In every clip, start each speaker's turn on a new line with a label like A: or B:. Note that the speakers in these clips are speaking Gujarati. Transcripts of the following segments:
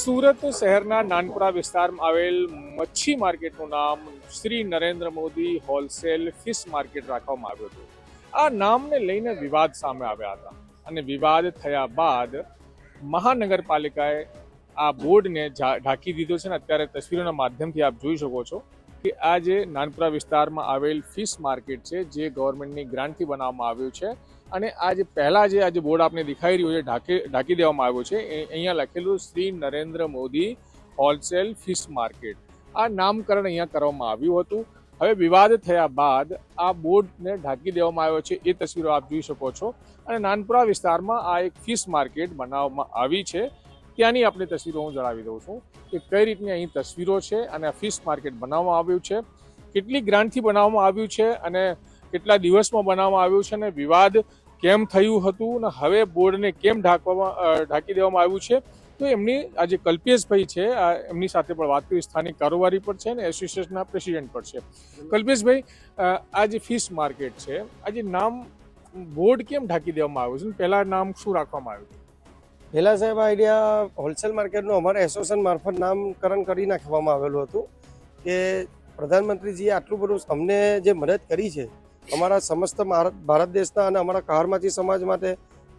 A: સુરત શહેરના નાનપુરા વિસ્તારમાં આવેલ મચ્છી માર્કેટનું નામ Shri Narendra Modi wholesale fish market રાખવામાં આવ્યું હતું. આ નામને લઈને વિવાદ સામે આવ્યા હતા અને વિવાદ થયા બાદ મહાનગરપાલિકાએ આ બોર્ડને ઢાંકી દીધો છે. અને અત્યારે તસવીરોના માધ્યમથી આપ જોઈ શકો છો કે આ જે નાનપુરા વિસ્તારમાં આવેલ ફિશ માર્કેટ છે જે ગવર્મેન્ટની ગ્રાન્ટથી બનાવવામાં આવ્યું છે. અને આ જે પહેલાં જે બોર્ડ આપને દેખાઈ રહ્યું છે ઢાંકી દેવામાં આવ્યું છે, અહીંયા લખેલું Shri Narendra Modi wholesale fish market, આ નામકરણ અહીંયા કરવામાં આવ્યું હતું. હવે વિવાદ થયા બાદ આ બોર્ડને ઢાંકી દેવામાં આવ્યો છે. એ તસવીરો આપ જોઈ શકો છો. અને નાનપુરા વિસ્તારમાં આ એક ફિશ માર્કેટ બનાવવામાં આવી છે. ત્યાંની આપણી તસવીરો હું જણાવી દઉં છું કે કઈ રીતની અહીં તસવીરો છે અને આ ફિશ માર્કેટ બનાવવામાં આવ્યું છે, કેટલી ગ્રાન્ટથી બનાવવામાં આવ્યું છે અને કેટલા દિવસમાં બનાવવામાં આવ્યું છે અને વિવાદ કેમ થયું હતું અને હવે બોર્ડને કેમ ઢાંકી દેવામાં આવ્યું છે. તો એમની આ જે કલ્પેશભાઈ છે એમની સાથે પણ વાત કરી, સ્થાનિક કારોબારી પણ છે અને એસોસિએશનના પ્રેસિડેન્ટ પણ છે. કલ્પેશભાઈ, આ જે ફિશ માર્કેટ છે, આ જે નામ બોર્ડ કેમ ઢાંકી દેવામાં આવ્યું છે, પહેલા નામ શું રાખવામાં આવ્યું હતું?
B: પહેલા સાહેબ આઈડિયા હોલસેલ માર્કેટનું અમારા એસોસિએશન મારફત નામકરણ કરી નાખવામાં આવેલું હતું કે પ્રધાનમંત્રીજીએ આટલું બધું અમને જે મદદ કરી છે અમારા સમસ્ત ભારત દેશના અને અમારા કહારમાચી સમાજ માટે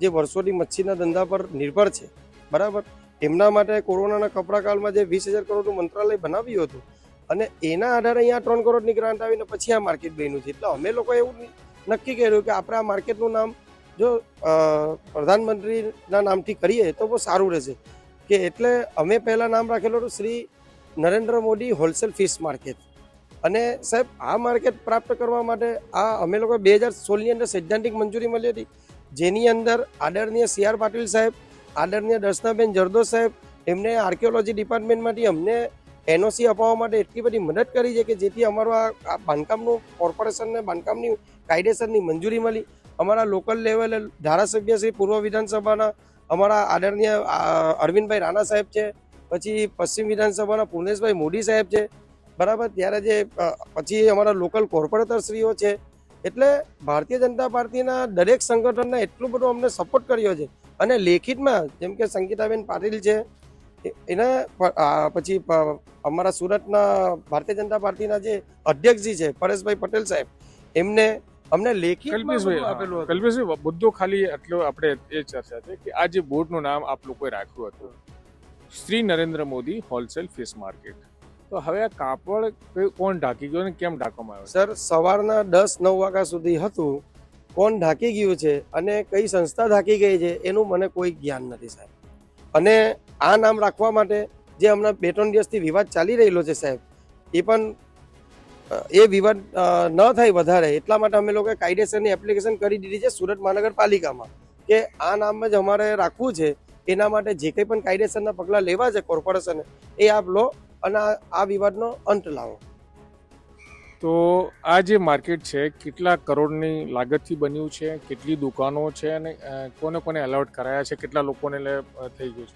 B: જે વર્ષોથી મચ્છીના ધંધા પર નિર્ભર છે, બરાબર, એમના માટે કોરોનાના કપરા કાળમાં જે 20,000 કરોડનું મંત્રાલય બનાવ્યું હતું અને એના આધારે અહીંયા 3 કરોડની ગ્રાન્ટ આવીને પછી આ માર્કેટ બન્યું છે. એટલે અમે લોકો એવું નક્કી કર્યું કે આપણે આ માર્કેટનું નામ જો પ્રધાનમંત્રીના નામથી કરીએ તો બહુ સારું રહેશે કે એટલે અમે પહેલાં નામ રાખેલું હતું Shri Narendra Modi wholesale fish market. અને સાહેબ આ માર્કેટ પ્રાપ્ત કરવા માટે આ અમે લોકો 2016ની અંદર સૈદ્ધાંતિક મંજૂરી મળી હતી, જેની અંદર આદરણીય CR પાટીલ સાહેબ, આદરણીય દર્શનાબેન જરદોશ સાહેબ, એમને આર્કિયોલોજી ડિપાર્ટમેન્ટમાંથી અમને NOC અપાવવા માટે એટલી બધી મદદ કરી છે કે જેથી અમારું આ બાંધકામનું કોર્પોરેશનને બાંધકામની કાયદેસરની મંજૂરી મળી. અમારા લોકલ લેવલે ધારાસભ્ય શ્રી પૂર્વ વિધાનસભાના અમારા આદરણીય અરવિંદભાઈ રાણા સાહેબ છે, પછી પશ્ચિમ વિધાનસભાના પૂર્ણેશભાઈ મોદી સાહેબ છે, બરાબર, ત્યારે જે પછી અમારા લોકલ કોર્પોરેટરશ્રીઓ છે. એટલે ભારતીય જનતા પાર્ટીના દરેક સંગઠનને એટલું બધું અમને સપોર્ટ કર્યો છે. અને લેખિતમાં જેમ કે સંગીતાબેન પાટીલ છે, એના પછી અમારા સુરતના ભારતીય જનતા પાર્ટીના જે અધ્યક્ષજી છે પરેશભાઈ પટેલ સાહેબ, એમને અમને લેખિતમાં આપેલું હતું.
A: કલ્પેશભાઈ, મુદ્દો ખાલી એટલો આપણે એ ચર્ચા છે કે આ જે બોર્ડનું નામ આપ લોકોએ રાખ્યું હતું Shri Narendra Modi wholesale fish market, તો હવે આ કાપડ કોણ ઢાંકી ગયું અને કેમ ઢાંકવામાં આવ્યું?
B: સર, સવારના 10-9 વાગ્યા સુધી હતું. કોણ ઢાંકી ગયું છે અને કઈ સંસ્થા ઢાંકી ગઈ છે એનું મને કોઈ જ્ઞાન નથી સાહેબ. અને આ નામ રાખવા માટે જે હમણાં 2-3 દિવસથી વિવાદ ચાલી રહેલો છે સાહેબ, એ પણ એ વિવાદ ન થાય વધારે એટલા માટે અમે લોકોએ કાયદેસરની એપ્લિકેશન કરી દીધી છે સુરત મહાનગરપાલિકામાં કે આ નામ જ અમારે રાખવું છે. એના માટે જે કંઈ પણ કાયદેસરના પગલાં લેવા છે કોર્પોરેશને એ આપ લો અને આ વિવાદનો અંત લાવો.
A: તો આ જે માર્કેટ છે કેટલા કરોડની લાગતથી બન્યું છે, કેટલી દુકાનો છે અને કોને કોને એલાઉટ કરાયા છે, કેટલા લોકોને થઈ ગયું છે?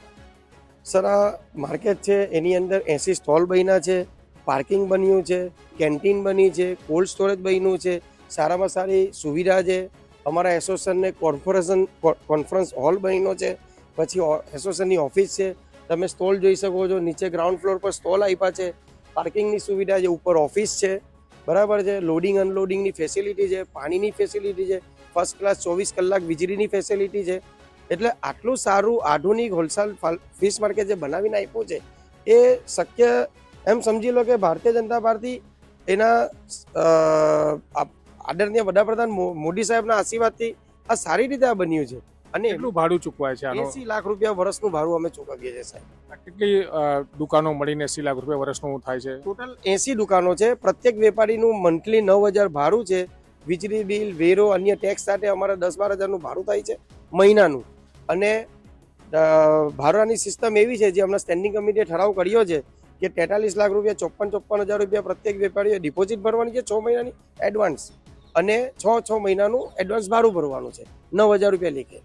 B: સર, આ માર્કેટ છે એની અંદર 80 સ્ટોલ બન્યા છે, પાર્કિંગ બન્યું છે, કેન્ટીન બની છે, કોલ્ડ સ્ટોરેજ બન્યું છે, સારામાં સારી સુવિધા છે. અમારા એસોસિએશનને કોન્ફરન્સ હોલ બન્યો છે, પછી એસોસિએશનની ઓફિસ છે. તમે સ્ટોલ જોઈ શકો છો, નીચે ગ્રાઉન્ડ ફ્લોર પર સ્ટોલ આપ્યા છે, પાર્કિંગની સુવિધા છે, ઉપર ઓફિસ છે, બરાબર છે, લોડિંગ અનલોડિંગની ફેસિલિટી છે, પાણીની ફેસિલિટી છે, ફર્સ્ટ ક્લાસ 24 કલાક વીજળીની ફેસિલિટી છે. એટલે આટલું સારું આધુનિક હોલસેલ ફિશ માર્કેટ જે બનાવીને આપ્યું છે એ શક્ય એમ સમજી લો કે ભારતીય જનતા પાર્ટી એના આદરણીય વડાપ્રધાન મોદી સાહેબના આશીર્વાદથી આ સારી રીતે આ બન્યું છે. અને
A: કેટલું ભાડું ચૂકવાય છે?
B: 80 લાખ રૂપિયા વર્ષનું ભાડું અમે ચૂકવીએ છીએ સાહેબ.
A: કેટલી દુકાનો મળીને 80 લાખ રૂપિયા વર્ષનું થાય છે?
B: ટોટલ 80 દુકાનો છે. પ્રત્યેક વેપારીનું મંથલી 9,000 ભાડું છે. વીજળી બિલ, વેરો, અન્ય ટેક્સ સાથે અમારે 10-12 હજારનું ભાડું થાય છે મહિનાનું. અને ભાડાની સિસ્ટમ એવી છે જે હમણાં સ્ટેન્ડિંગ કમિટીએ ઠરાવ કર્યો છે કે 43 લાખ રૂપિયા 54,000 રૂપિયા પ્રત્યેક વેપારીએ ડિપોઝિટ ભરવાની છે 6 મહિનાની એડવાન્સ, અને 6 મહિનાનું એડવાન્સ ભાડું ભરવાનું છે 9,000 રૂપિયા લેખે.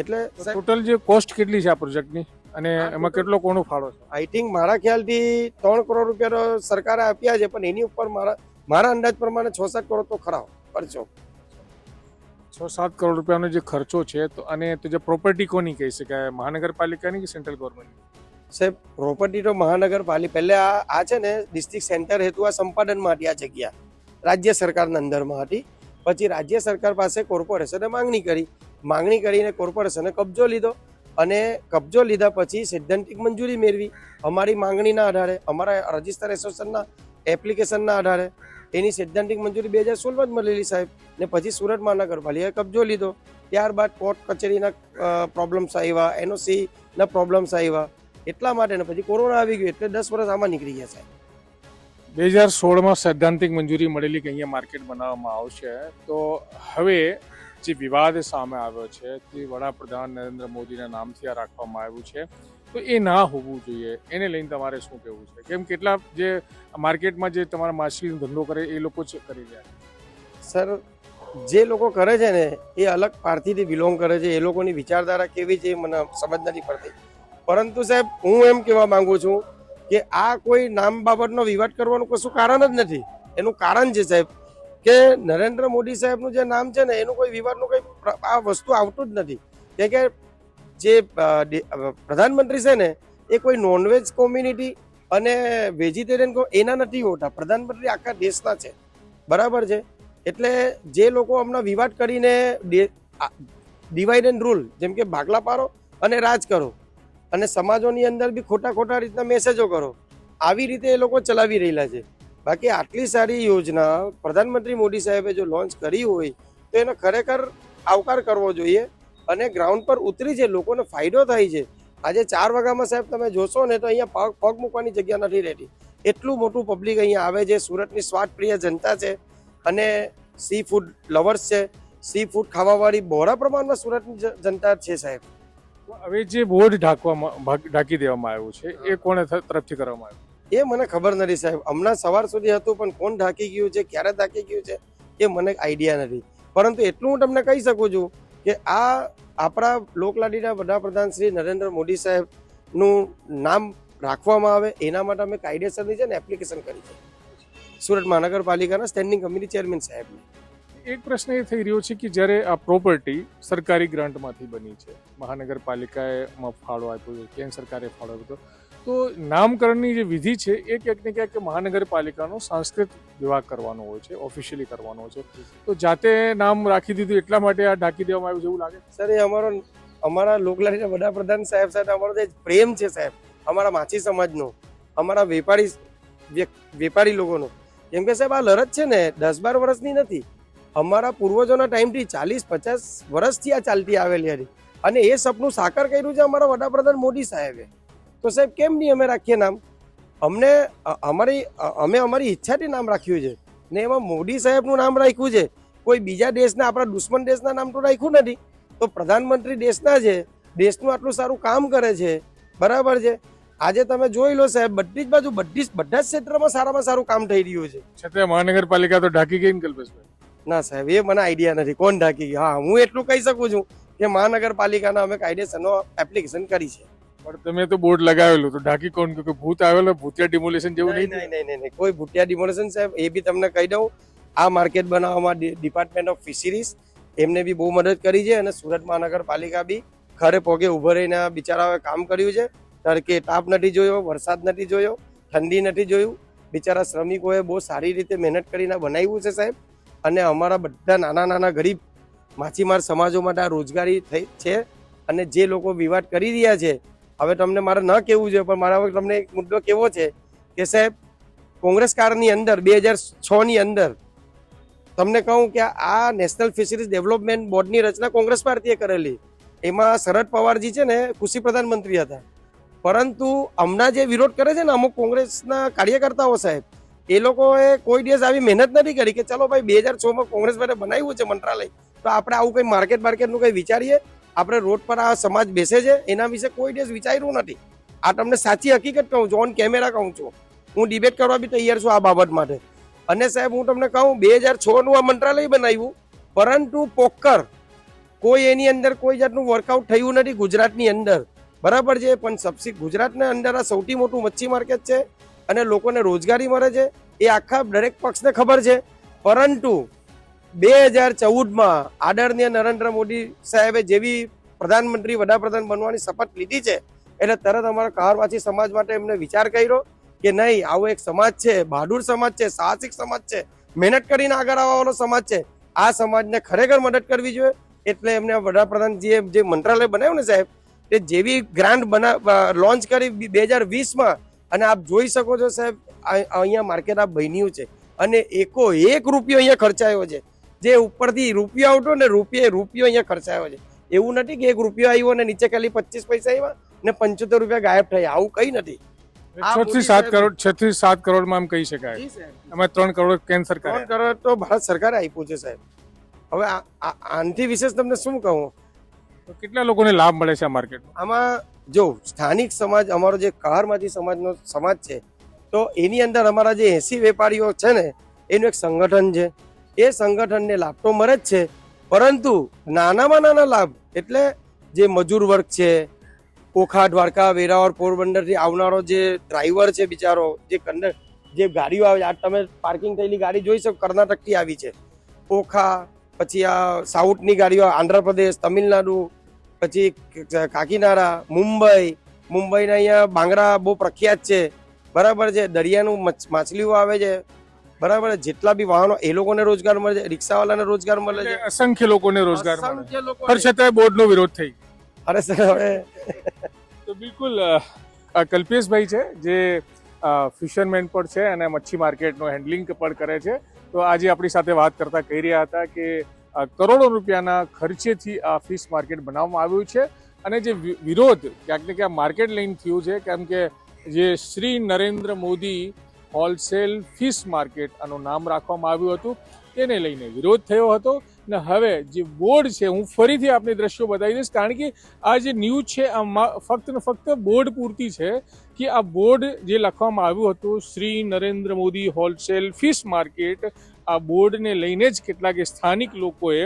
B: એટલે
A: ટોટલ જે કોસ્ટ કેટલી છે આ પ્રોજેક્ટની અને એમાં કેટલો કોનો ફાળો છે?
B: આઈ થિંક મારા ખ્યાલથી 3 કરોડ રૂપિયા સરકારે આપ્યા છે, પણ એની ઉપર મારા અંદાજ પ્રમાણે 6-7 કરોડ તો ખરા ખર્ચો.
A: 6-7 કરોડ રૂપિયાનો જે ખર્ચો છે, તો અને તો જે પ્રોપર્ટી કોની કહી શકાય, મહાનગરપાલિકાની કે સેન્ટ્રલ ગવર્મેન્ટની?
B: સાહેબ પ્રોપર્ટી તો મહાનગરપાલિકા પહેલા આ છે ને ડિસ્ટ્રિક્ટ સેન્ટર હેતુ આ સંપાદન માટે આ જગ્યા રાજ્ય સરકારના અંદરમાં હતી. પછી રાજ્ય સરકાર પાસે કોર્પોરેશને માંગણી કરીને કોર્પોરેશને કબજો લીધો અને કબજો લીધા પછી સૈદ્ધાંતિક મંજૂરી મેળવી અમારી માંગણીના આધારે, અમારા રજિસ્ટર એસોસિએશનના એપ્લિકેશનના આધારે એની સૈદ્ધાંતિક મંજૂરી 2016 જ મળેલી સાહેબ. ને પછી સુરત મહાનગરપાલિકાએ કબજો લીધો. ત્યારબાદ કોર્ટ કચેરીના પ્રોબ્લેમ્સ આવ્યા, એનઓસીના પ્રોબ્લેમ્સ આવ્યા, એટલા માટે ને પછી કોરોના આવી ગયું એટલે 10 વર્ષ આમાં નીકળી ગયા સાહેબ.
A: 2016માં સૈદ્ધાંતિક મંજૂરી મળેલી કે અહીંયા માર્કેટ બનાવવામાં આવશે, તો હવે જે વિવાદ સામે આવ્યો છે તે વડાપ્રધાન નરેન્દ્ર મોદીના નામથી આ રાખવામાં આવ્યું છે, તો એ ના હોવું જોઈએ. એને લઈને તમારે શું કહેવું છે? કેમ કેટલા જે માર્કેટમાં જે તમારા માછલીનો ધંધો કરે એ લોકો જ કરી રહ્યા છે.
B: સર, જે લોકો કરે છે ને એ અલગ પાર્ટીથી બિલોંગ કરે છે. એ લોકોની વિચારધારા કેવી છે એ મને સમજ નથી પડતી. પરંતુ સાહેબ હું એમ કહેવા માંગુ છું કે આ કોઈ નામ બાબતનો વિવાદ કરવાનું કશું કારણ જ નથી. એનું કારણ છે સાહેબ કે નરેન્દ્ર મોદી સાહેબનું જે નામ છે ને એનું કોઈ વિવાદનું કોઈ આ વસ્તુ આવતું જ નથી. કે જે પ્રધાનમંત્રી છે ને એ કોઈ નોનવેજ કોમ્યુનિટી અને વેજીટેરિયન એના નથી હોતા. પ્રધાનમંત્રી આખા દેશના છે, બરાબર છે. એટલે જે લોકો હમણાં વિવાદ કરીને ડિવાઇડ એન્ડ રૂલ, જેમ કે ભાગલા પાડો અને રાજ કરો અને સમાજોની અંદર બી ખોટા રીતના મેસેજો કરો, આવી રીતે એ લોકો ચલાવી રહેલા છે. બાકી આટલી સારી યોજના પ્રધાનમંત્રી મોદી સાહેબે જો લોન્ચ કરી હોય તો એનો ખરેખર આવકાર કરવો જોઈએ અને ગ્રાઉન્ડ પર ઉતરી છે, લોકોને ફાયદો થાય છે. આજે 4 વાગ્યામાં સાહેબ તમે જોશો ને તો અહીંયા પગ મૂકવાની જગ્યા નથી રહેતી. એટલું મોટું પબ્લિક અહીંયા આવે છે. સુરતની સ્વાદપ્રિય જનતા છે અને સી ફૂડ લવર્સ છે. સી ફૂડ ખાવાવાળી બહોળા પ્રમાણમાં સુરતની જનતા છે સાહેબ.
A: હવે જે બોર્ડ ઢાંકી દેવામાં આવ્યું છે એ કોને તરફથી કરવામાં આવ્યું
B: એ મને ખબર નથી સાહેબ. હમણાં સવાર સુધી હતું પણ કોણ ઢાંકી ગયું છે, ક્યારે ઢાંકી ગયું છે એ મને આઈડિયા નથી. પરંતુ એટલું હું તમને કહી શકું છું કે આ આપણા લોકલાડીના વડાપ્રધાન શ્રી નરેન્દ્ર મોદી સાહેબનું નામ રાખવામાં આવે એના માટે અમે કાયદેસરની છે ને એપ્લિકેશન કરી છે સુરત મહાનગરપાલિકાના સ્ટેન્ડિંગ કમિટી ચેરમેન સાહેબને.
A: એક પ્રશ્ન એ થઈ રહ્યો છે કે જ્યારે આ પ્રોપર્ટી સરકારી ગ્રાન્ટમાંથી બની છે, મહાનગરપાલિકાએ ફાળો આપ્યો છે, કેન્દ્ર સરકારે ફાળો આપ્યો, તો નામકરણની જે વિધિ છે એ ક્યાંક ને ક્યાંક મહાનગરપાલિકાનો સાંસ્કૃતિક વિભાગ કરવાનો હોય છે, ઓફિશિયલી કરવાનો હોય છે. તો જાતે નામ રાખી દીધું એટલા માટે આ ઢાંકી દેવામાં આવ્યું જેવું લાગે?
B: સર, એ અમારા લોકલાડીના વડાપ્રધાન સાહેબ સાથે અમારો જે પ્રેમ છે સાહેબ, અમારા માછી સમાજનો, અમારા વેપારી લોકોનો. કેમ કે સાહેબ આ લડત છે ને 10-12 વર્ષની નથી. અમારા પૂર્વજોના ટાઈમથી 40-50 વર્ષથી આ ચાલતી આવેલી હતી અને એ સપનું સાકાર કર્યું છે અમારા વડાપ્રધાન મોદી સાહેબે. તો સાહેબ કેમ નહીં અમે રાખીએ નામ? અમે અમારી ઈચ્છાથી નામ રાખ્યું છે ને એમાં મોદી સાહેબનું નામ રાખ્યું છે. કોઈ બીજા દેશના, આપણા દુશ્મન દેશના નામ તો રાખ્યું નથી. તો પ્રધાનમંત્રી દેશના છે, દેશનું આટલું સારું કામ કરે છે, બરાબર છે. આજે તમે જોઈ લો સાહેબ, બધી જ બાજુ બધા જ ક્ષેત્રમાં સારામાં સારું કામ થઈ રહ્યું છે.
A: છતાં મહાનગરપાલિકા તો ઢાંકી ગઈ ને કલ્પેશભાઈ?
B: ના સાહેબ, એ મને આઈડિયા નથી કોણ ઢાંકી ગયું. હા, હું એટલું કહી શકું છું કે મહાનગરપાલિકાના અમે કાયદેસરનો એપ્લિકેશન કરી છે.
A: પણ તમે તો બોર્ડ લગાવેલું, તો ઢાંકી કોણ? કે ભૂત આવેલો, ભૂતિયા ડિમોલેશન જેવું નહીં?
B: નહીં, કોઈ ભૂતિયા ડિમોલેશન સાહેબ. એ બી તમને કહી દઉં, આ માર્કેટ બનાવવામાં ડિપાર્ટમેન્ટ ઓફ ફિશરીઝ એમને બી બહુ મદદ કરી છે અને સુરત મહાનગરપાલિકા બી ખરે પગે ઉભો રહીને બિચારાઓએ કામ કર્યું છે. તડકે તાપ નથી જોયો, વરસાદ નથી જોયો, ઠંડી નથી જોયું. બિચારા શ્રમિકોએ બહુ સારી રીતે મહેનત કરીને બનાવ્યું છે સાહેબ. અને અમારા બધા નાના ગરીબ માછીમાર સમાજો માટે આ રોજગારી થઈ છે. અને જે લોકો વિવાદ કરી રહ્યા છે, હવે તમને મારે ન કહેવું જોઈએ પણ મારા તમને એક મુદ્દો કેવો છે કે સાહેબ, કોંગ્રેસ કાળની અંદર 2006ની અંદર તમને કહું કે આ નેશનલ ફિશરીઝ ડેવલપમેન્ટ બોર્ડની રચના કોંગ્રેસ પાર્ટીએ કરેલી. એમાં શરદ પવારજી છે ને કૃષિ પ્રધાનમંત્રી હતા. પરંતુ હમણાં જે વિરોધ કરે છે ને અમુક કોંગ્રેસના કાર્યકર્તાઓ સાહેબ, એ લોકોએ કોઈ દિવસ આવી મહેનત નથી કરી કે ચલો ભાઈ 2006માં કોંગ્રેસ માટે બનાવ્યું છે મંત્રાલય, તો આપણે આવું કંઈ માર્કેટનું કંઈ વિચારીએ. આપણે રોડ પર આ સમાજ બેસે છે એના વિશે કોઈ દિવસ વિચાર્યું નથી. આ તમને સાચી હકીકત કહું છું, ઓન કેમેરા કહું છું. હું ડિબેટ કરવા બી તૈયાર છું આ બાબત માટે. અને સાહેબ હું તમને કહું 2006નું આ મંત્રાલય બનાવ્યું, પરંતુ પોકર કોઈ એની અંદર કોઈ જાતનું વર્કઆઉટ થયું નથી ગુજરાતની અંદર, બરાબર છે. પણ ગુજરાતના અંદર આ સૌથી મોટું મચ્છી માર્કેટ છે અને લોકોને રોજગારી મળે છે, એ આખા દરેક પક્ષને ખબર છે. પરંતુ 2014માં આદરણીય નરેન્દ્ર મોદી સાહેબે જેવી વડાપ્રધાન બનવાની શપથ લીધી છે એટલે તરત અમારા કહારવાસી સમાજ માટે એમને વિચાર કર્યો કે નહીં, આવો એક સમાજ છે, બહાદુર સમાજ છે, સાહસિક સમાજ છે, મહેનત કરીને આગળ આવવાવાળો સમાજ છે, આ સમાજને ખરેખર મદદ કરવી જોઈએ. એટલે એમને વડાપ્રધાનજીએ જે મંત્રાલય બનાવ્યું ને સાહેબ, તે જેવી ગ્રાન્ટ લોન્ચ કરી 2020માં, અને આપ જોઈ શકો છો સાહેબ, અહીંયા માર્કેટ આ બન્યું છે અને એક રૂપિયો અહીંયા ખર્ચાયો છે. જે ઉપરથી રૂપિયો આવતો ને રૂપિયો અહીંયા ખર્ચાયો છે. એવું નથી કે 1 રૂપિયો આવ્યો અને નીચે ખાલી 25 પૈસા આવ્યા ને 75 રૂપિયા ગાયબ થયા, આવું કઈ નથી.
A: 6 થી 7 કરોડમાં એમ કહી શકાય. એમાં 3 કરોડ કેન્દ્ર સરકાર,
B: 3 કરોડ તો ભારત સરકારે આપ્યું છે સાહેબ. હવે આનાથી વિશેષ તમને શું કહું?
A: તો કેટલા લોકોને લાભ મળે છે આ માર્કેટમાં?
B: આમાં જો સ્થાનિક સમાજ, અમારો જે કહારમાંથી સમાજનો સમાજ છે, તો એની અંદર અમારા જે 80 વેપારીઓ છે ને, એનું એક સંગઠન છે. એ સંગઠનને લાભ તો મળે જ છે, પરંતુ નાનામાં નાના લાભ એટલે જે મજૂર વર્ગ છે, ઓખા, દ્વારકા, વેરાવળ, પોરબંદરથી આવનારો જે ડ્રાઈવર છે બિચારો, જે ગાડીઓ આવે, આ તમે પાર્કિંગ થયેલી ગાડી જોઈ શકો, કર્ણાટકથી આવી છે. ઓખા, પછી આ સાઉથની ગાડીઓ, આંધ્રપ્રદેશ, તમિલનાડુ, પછી કાકીનાડા, મુંબઈના અહીંયા બાંગડા બહુ પ્રખ્યાત છે, બરાબર છે. દરિયાનું માછલીઓ આવે છે, બરાબર. જેટલા બી વાહનો, એ લોકોને રોજગાર મળે છે, રિક્ષાવાળાને રોજગાર મળે છે,
A: અસંખ્ય લોકોને રોજગાર મળે છે.
B: અસંખ્ય લોકો.
A: પણ છતાંય બોર્ડનો વિરોધ થઈ.
B: અરે સર, હવે
A: તો બિલકુલ આ કલ્પેશભાઈ છે, જે ફિશરમેન પણ છે અને મચ્છી માર્કેટનું હેન્ડલિંગ પણ કરે છે. તો આજે આપણી સાથે વાત કરતા કહી રહ્યા હતા કે કરોડો રૂપિયાના ખર્ચેથી આ ફિશ માર્કેટ બનાવવામાં આવ્યું છે, અને જે વિરોધ ક્યાંક ને ક્યાંક માર્કેટ લઈને થયું છે, કેમ કે જે Shri Narendra Modi wholesale fish market આનું નામ રાખવામાં આવ્યું હતું, તેને લઈને વિરોધ થયો હતો. ને હવે જે બોર્ડ છે, હું ફરીથી આપને દ્રશ્યો બતાવી દઈશ, કારણ કે આ જે ન્યૂઝ છે આ ફક્ત ને ફક્ત બોર્ડ પૂરતી છે, કે આ બોર્ડ જે લખવામાં આવ્યું હતું Shri Narendra Modi wholesale fish market, આ બોર્ડને લઈને જ કેટલાક સ્થાનિક લોકોએ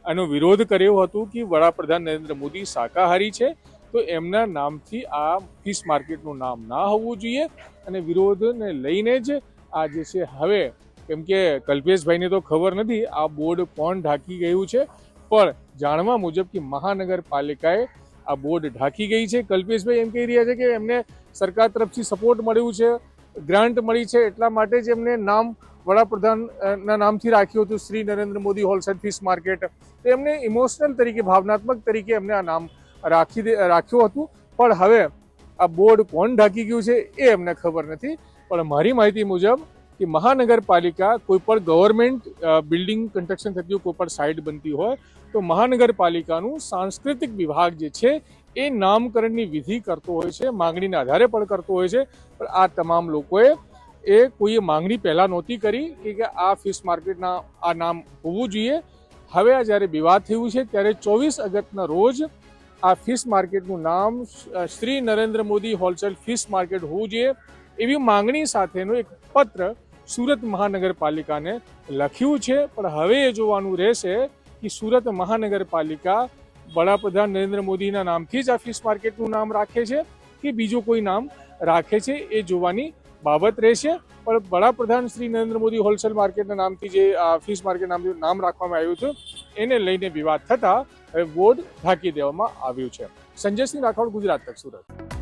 A: આનો વિરોધ કર્યો હતો કે વડાપ્રધાન નરેન્દ્ર મોદી શાકાહારી છે, તો એમના નામથી આ ફિશ માર્કેટનું નામ ના હોવું જોઈએ. અને વિરોધને લઈને જ આ જે છે હવે, કેમ કે કલ્પેશભાઈને તો ખબર નથી આ બોર્ડ કોણ ઢાંકી ગયું છે, પણ જાણવા મુજબ કે મહાનગરપાલિકાએ આ બોર્ડ ઢાંકી ગઈ છે. કલ્પેશભાઈ એમ કહી રહ્યા છે કે એમને સરકાર તરફથી સપોર્ટ મળ્યું છે, ગ્રાન્ટ મળી છે, એટલા માટે જ એમને નામ વડાપ્રધાનના નામથી રાખ્યું હતું, Shri Narendra Modi wholesale fish market. તો એમને ઇમોશનલ તરીકે, ભાવનાત્મક તરીકે એમને આ નામ રાખ્યું હતું. પણ હવે આ બોર્ડ કોણ ઢાંકી ગયું છે એ એમને ખબર નથી. પણ મારી માહિતી મુજબ કે મહાનગરપાલિકા, કોઈ પણ ગવર્મેન્ટ બિલ્ડિંગ કન્સ્ટ્રક્શન થતી હોય, કોઈ પણ સાઇટ બનતી હોય, તો મહાનગરપાલિકાનું સાંસ્કૃતિક વિભાગ જે છે એ નામકરણની વિધિ કરતો હોય છે, માંગણીના આધારે પણ કરતો હોય છે. પણ આ તમામ લોકોએ કોઈએ માંગણી પહેલાં નહોતી કરી કે આ ફિશ માર્કેટના આ નામ હોવું જોઈએ. હવે આ જ્યારે વિવાદ થયું છે, ત્યારે 24 ઓગસ્ટના રોજ આ ફિશ માર્કેટનું નામ Shri Narendra Modi wholesale fish market હોવું જોઈએ, એવી માંગણી સાથેનો એક પત્ર સુરત મહાનગરપાલિકાને લખ્યું છે. પણ હવે એ જોવાનું રહેશે કે સુરત મહાનગરપાલિકા વડાપ્રધાન નરેન્દ્ર મોદીના નામથી જ આ ફિશ માર્કેટનું નામ રાખે છે કે બીજું કોઈ નામ રાખે છે, એ જોવાની બાબત રહેશે. પણ વડાપ્રધાન શ્રી નરેન્દ્ર મોદી હોલસેલ માર્કેટના નામથી જે આ ફિશ માર્કેટ નામ રાખવામાં આવ્યું હતું, એને લઈને વિવાદ થતાં હવે બોર્ડ ઢાંકી દેવામાં આવ્યું છે. સંજયસિંહ રાઠોડ, ગુજરાત તક, સુરત.